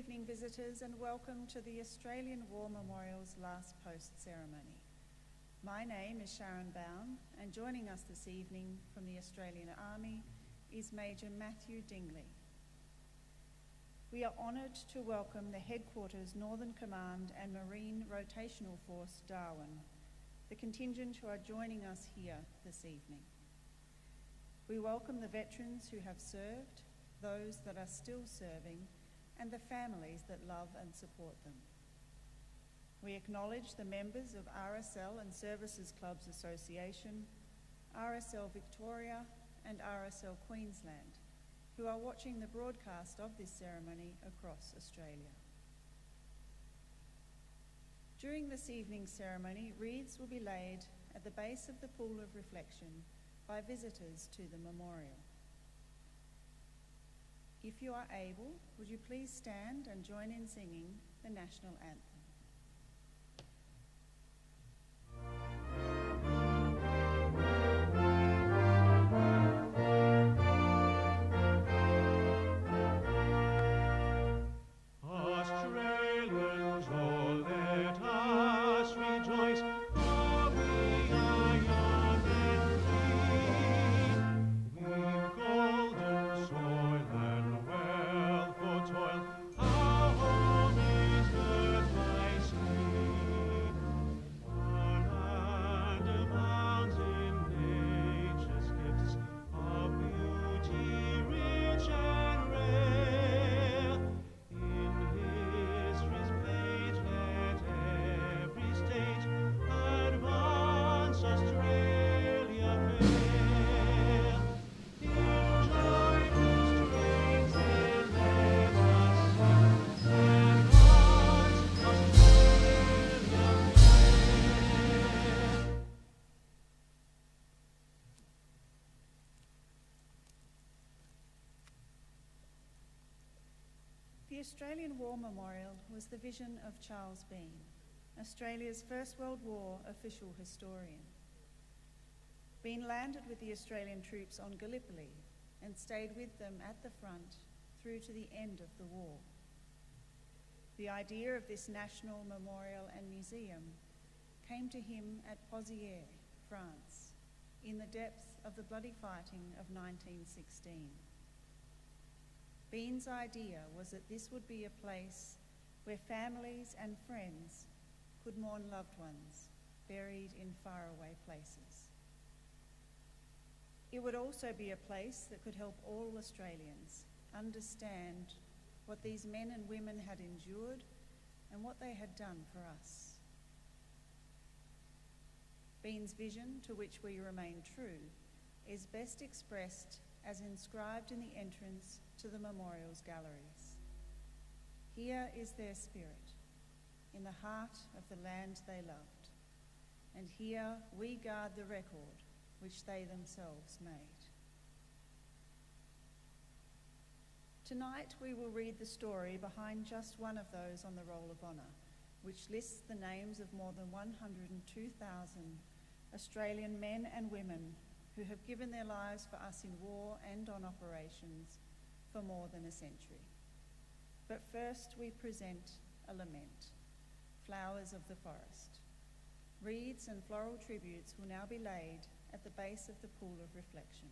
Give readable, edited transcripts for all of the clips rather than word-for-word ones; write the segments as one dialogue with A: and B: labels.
A: evening, visitors, and welcome to the Australian War Memorial's last post ceremony. My name is Sharon Bown, and joining us this evening from the Australian Army is Major Matthew Dingley. We are honoured to welcome the Headquarters Northern Command and Marine Rotational Force Darwin, the contingent who are joining us here this evening. We welcome the veterans who have served, those that are still serving, and the families that love and support them. We acknowledge the members of RSL and Services Clubs Association, RSL Victoria and RSL Queensland, who are watching the broadcast of this ceremony across Australia. During this evening's ceremony, wreaths will be laid at the base of the pool of reflection by visitors to the memorial. If you are able, would you please stand and join in singing the national anthem? The Australian War Memorial was the vision of Charles Bean, Australia's First World War official historian. Bean landed with the Australian troops on Gallipoli and stayed with them at the front through to the end of the war. The idea of this national memorial and museum came to him at Pozières, France, in the depth of the bloody fighting of 1916. Bean's idea was that this would be a place where families and friends could mourn loved ones buried in faraway places. It would also be a place that could help all Australians understand what these men and women had endured and what they had done for us. Bean's vision, to which we remain true, is best expressed as inscribed in the entrance to the memorial's galleries. Here is their spirit, in the heart of the land they loved, and here we guard the record which they themselves made. Tonight we will read the story behind just one of those on the Roll of Honour, which lists the names of more than 102,000 Australian men and women who have given their lives for us in war and on operations for more than a century. But first we present a lament, Flowers of the Forest. Wreaths and floral tributes will now be laid at the base of the pool of reflection.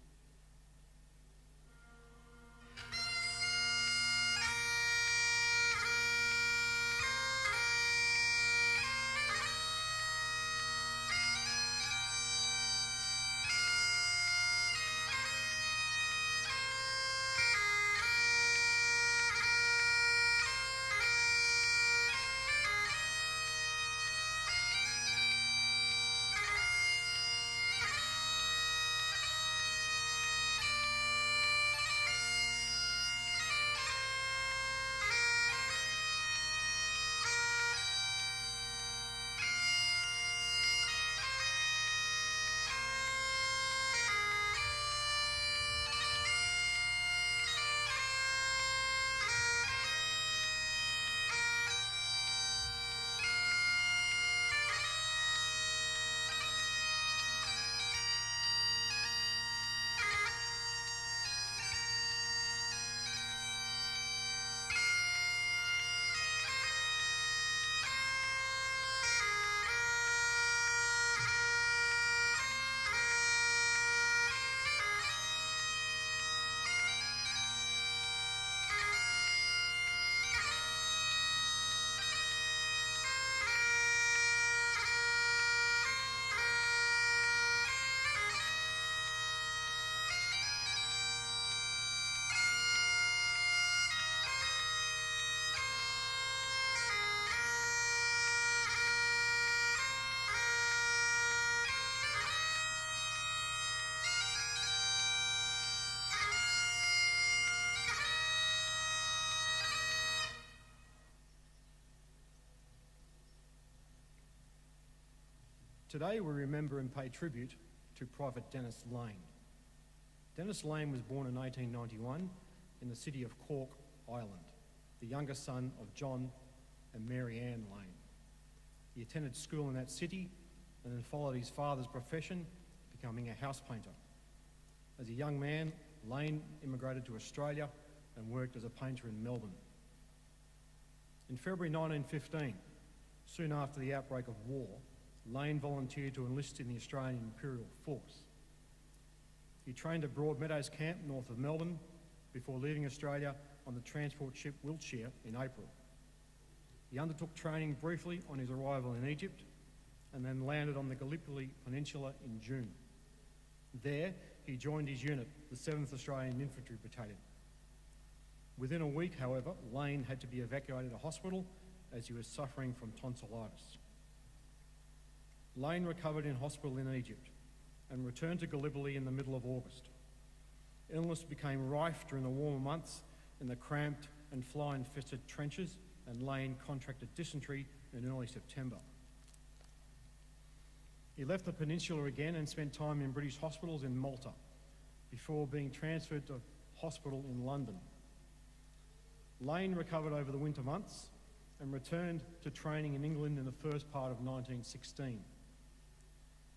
B: Today we remember and pay tribute to Private Denis Lane. Denis Lane was born in 1891 in the city of Cork, Ireland, the youngest son of John and Mary Ann Lane. He attended school in that city and then followed his father's profession, becoming a house painter. As a young man, Lane immigrated to Australia and worked as a painter in Melbourne. In February 1915, soon after the outbreak of war, Lane volunteered to enlist in the Australian Imperial Force. He trained at Broadmeadows Camp north of Melbourne before leaving Australia on the transport ship Wiltshire in April. He undertook training briefly on his arrival in Egypt and then landed on the Gallipoli Peninsula in June. There, he joined his unit, the 7th Australian Infantry Battalion. Within a week, however, Lane had to be evacuated to hospital as he was suffering from tonsillitis. Lane recovered in hospital in Egypt and returned to Gallipoli in the middle of August. Illness became rife during the warmer months in the cramped and fly-infested trenches, and Lane contracted dysentery in early September. He left the peninsula again and spent time in British hospitals in Malta before being transferred to hospital in London. Lane recovered over the winter months and returned to training in England in the first part of 1916.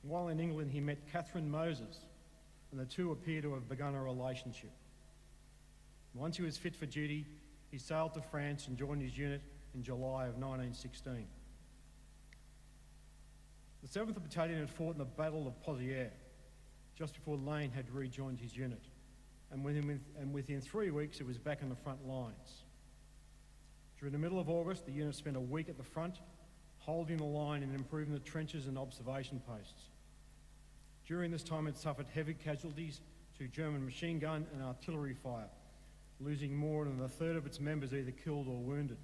B: While in England, he met Catherine Moses, and the two appear to have begun a relationship. Once he was fit for duty, he sailed to France and joined his unit in July of 1916. The 7th Battalion had fought in the Battle of Pozières just before Lane had rejoined his unit, and within 3 weeks it was back on the front lines. During the middle of August, the unit spent a week at the front, holding the line and improving the trenches and observation posts. During this time, it suffered heavy casualties to German machine gun and artillery fire, losing more than a third of its members either killed or wounded.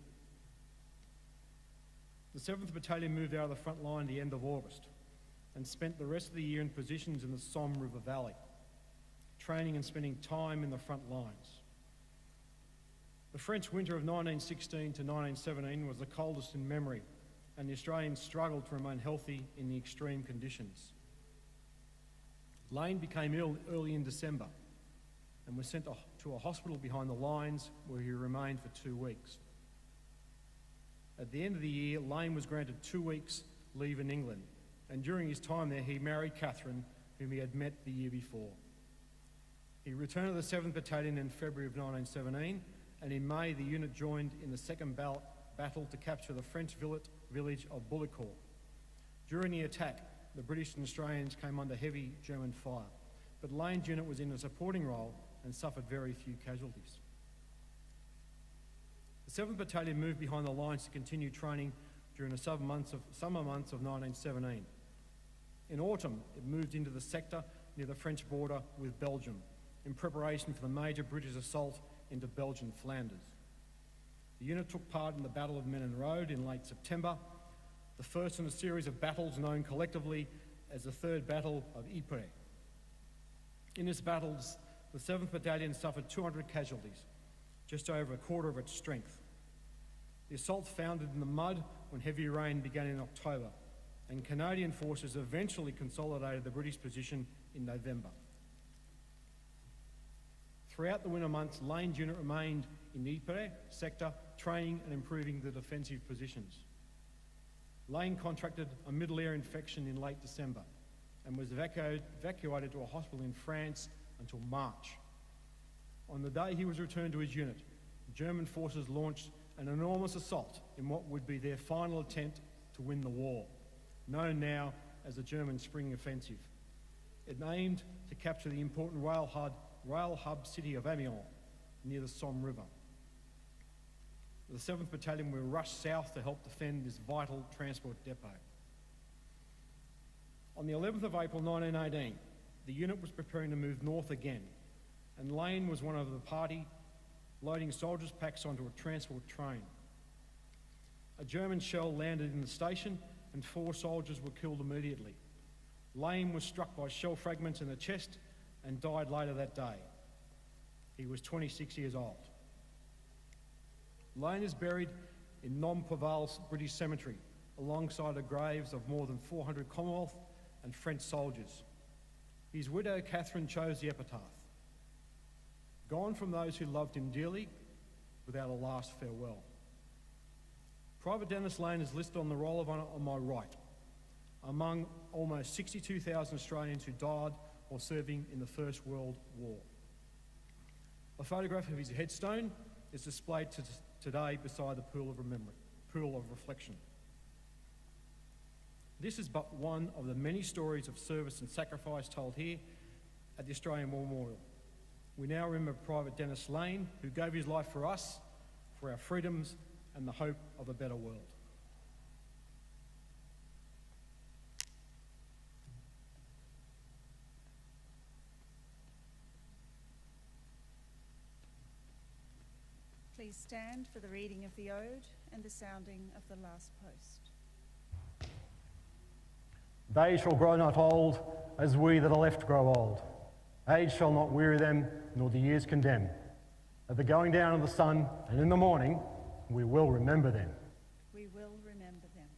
B: The 7th Battalion moved out of the front line at the end of August and spent the rest of the year in positions in the Somme River Valley, training and spending time in the front lines. The French winter of 1916 to 1917 was the coldest in memory, and the Australians struggled to remain healthy in the extreme conditions. Lane became ill early in December and was sent to a hospital behind the lines where he remained for 2 weeks. At the end of the year, Lane was granted 2 weeks leave in England, and during his time there he married Catherine, whom he had met the year before. He returned to the 7th Battalion in February of 1917, and in May the unit joined in the second battle to capture the French village of Bullecourt. During the attack, the British and Australians came under heavy German fire, but Lane's unit was in a supporting role and suffered very few casualties. The 7th Battalion moved behind the lines to continue training during the summer months of 1917. In autumn, it moved into the sector near the French border with Belgium in preparation for the major British assault into Belgian Flanders. The unit took part in the Battle of Menin Road in late September, the first in a series of battles known collectively as the Third Battle of Ypres. In this battle, the 7th Battalion suffered 200 casualties, just over a quarter of its strength. The assault foundered in the mud when heavy rain began in October, and Canadian forces eventually consolidated the British position in November. Throughout the winter months, Lane's unit remained in the Ypres sector, training and improving the defensive positions. Lane contracted a middle ear infection in late December and was evacuated to a hospital in France until March. On the day he was returned to his unit, German forces launched an enormous assault in what would be their final attempt to win the war, known now as the German Spring Offensive. It aimed to capture the important rail hub city of Amiens near the Somme River. The 7th Battalion were rushed south to help defend this vital transport depot. On the 11th of April 1918, the unit was preparing to move north again, and Lane was one of the party loading soldiers' packs onto a transport train. A German shell landed in the station and 4 soldiers were killed immediately. Lane was struck by shell fragments in the chest and died later that day. He was 26 years old. Lane is buried in Nom Poval's British Cemetery, alongside the graves of more than 400 Commonwealth and French soldiers. His widow, Catherine, chose the epitaph: "Gone from those who loved him dearly, without a last farewell." Private Denis Lane is listed on the roll of honour on my right, among almost 62,000 Australians who died while serving in the First World War. A photograph of his headstone is displayed today beside the pool of reflection. This is but one of the many stories of service and sacrifice told here at the Australian War Memorial. We now remember Private Denis Lane, who gave his life for us, for our freedoms and the hope of a better world.
A: Please stand for the reading of the ode and the sounding of the last post.
C: They shall grow not old as we that are left grow old. Age shall not weary them, nor the years condemn. At the going down of the sun and in the morning, we will remember them.
A: We will remember them.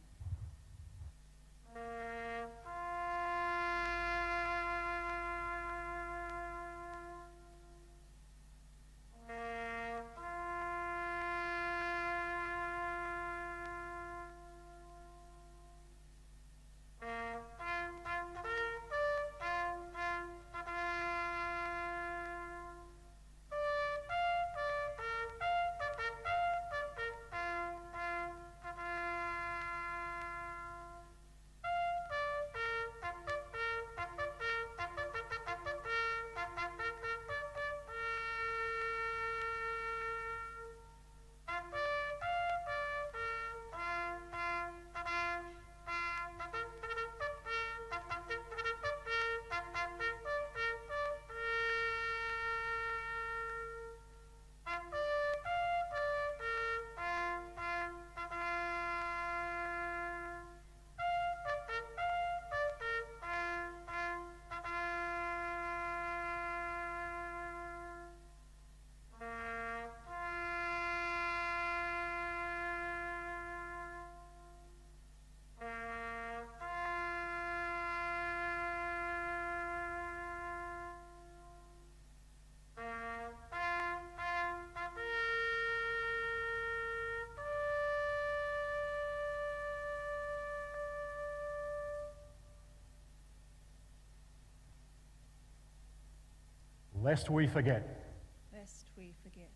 C: Lest we forget.
A: Lest we forget.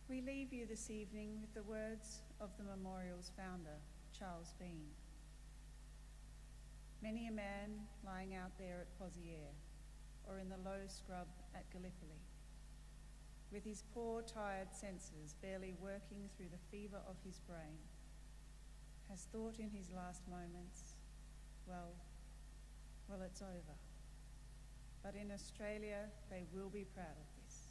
A: We leave you this evening with the words of the memorial's founder, Charles Bean. Many a man lying out there at Pozières or in the low scrub at Gallipoli, with his poor, tired senses barely working through the fever of his brain, has thought in his last moments, well, it's over. But in Australia, they will be proud of this.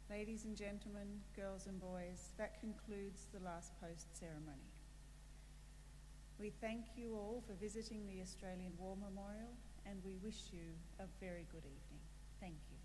A: Ladies and gentlemen, girls and boys, that concludes the last post ceremony. We thank you all for visiting the Australian War Memorial, and we wish you a very good evening. Thank you.